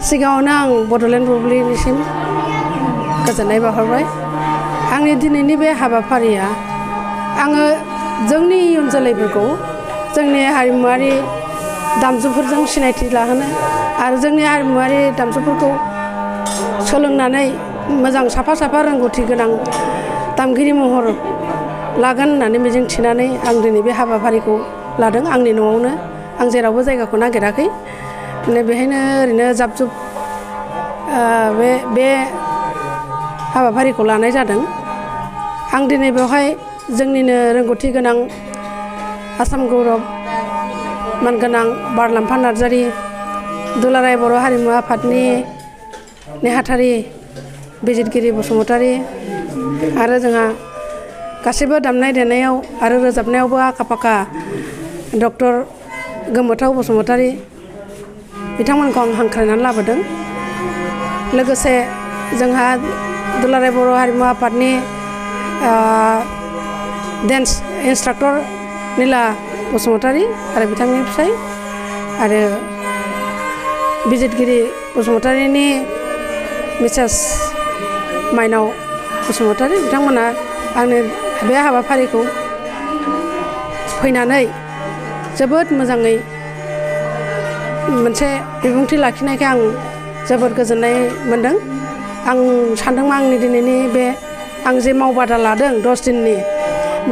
सिगाङावनो आं बड'लेण्ड बुब्लिनिसिम गोजोननाय बावहरबाय। आंनि दिनैनि बे हाबाफारिया आङो जोंनि इयुन जोलैफोरखौ जोंनि हारिमुआरि दामजुफोरजों सिनायथि लाहोनो आरो जोंनि हारिमुआरि दामजुफोरखौ सोलोंनानै मोजां साफा रोंगौथि गोनां दामगिरि महर लागोन होननानै मिजिं थिनानै आं दिनै बे हाबाफारिखौ लादों। आंनि न'आवनो आं जेरावबो जायगाखौ नागिराखै, माने बेहायनो ओरैनो जाब जुब बे हाबाफारिखौ लानाय जादों। आं दिनै बेवहाय जोंनिनो रोंगौथि गोनां आसाम गौरब मानगोनां बारलाम्फा नार्जारि, दुलाराय बर' हारिमु आफादनि नेहाथारि बिजितगिरि बसुमतारी आरो जोंहा गासैबो दामनाय देनायाव आरो रोजाबनायावबो आखा फाखा डक्टर गोमोथाव बसुमतारी बिथांमोनखौ आं हांख्रायनानै लाबोदों। लोगोसे जोंहा दुलाराय बर' हारिमु आफादनि डेन्स इन्सट्राक्टर निला बसुमतारी आरो बिथांनि फिसाय आरो बिजितगिरि बसुमतारीनि मिसेस माइनाव बसुमतारी बिथांमोना आंनो बे हाबाफारिखौ फैनानै जोबोद मोजाङै मोनसे बिबुंथि लाखिनायखाय आं जोबोद गोजोननाय मोनदों। आं सानदोंमोन आंनि दिनैनि बे आं जे मावबादा लादों 10 दिननि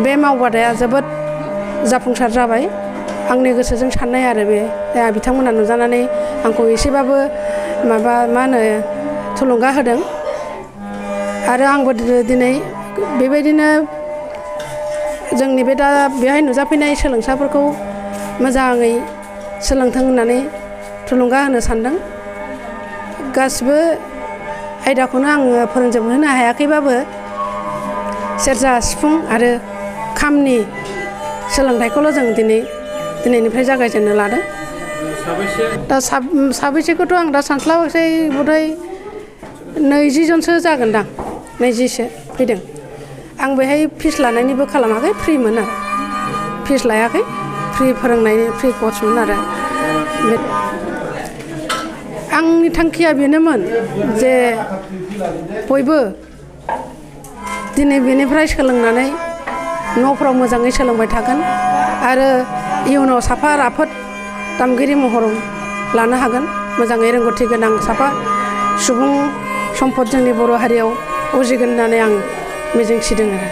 बे मावबादाया जोबोद जाफुंसार जाबाय। आंनि गोसोजों साननाय आरो बे बिथांमोना नुजानानै आंखौ एसेबाबो मा होनो थुलुंगा होदों आरो आंबो दिनै बेबायदिनो जोंनि बे दा बेहाय नुजाफैनाय सोलोंसाफोरखौ मोजाङै सोलोंथों होननानै थुलुंगा होनो सानदों। गासिबो आयदाखौनो आङो फोरोंजोबनो हायाखैबाबो सेरजा, सिफुं आरो खामनि सोलोंथाइखौल' जों दिनैनिफ्राय जागायजेननो लादों। दा साबैसेखौथ' आं दा सानस्लाबासै, बधय 20 जनसो जागोनदां, 20सो फैदों। आं बेहाय फिस लानायनिबो खालामाखै, फ्रिमोन आरो फिस लायाखै, फ्रि फोरोंनायनि फ्रि कर्समोन आरो। आंनि थांखिया बेनोमोन जे बयबो दिनै बेनिफ्राय सोलोंनानै न'फ्राव मोजाङै सोलोंबाय थागोन आरो इयुनाव साफा राफोद दामगिरि महर लानो हागोन। मोजाङै रोंगौथि गोनां साफा सुबुं सम्पद जोंनि बर' हारियाव उजिगोन होननानै आं मिजिंथिदों आरो।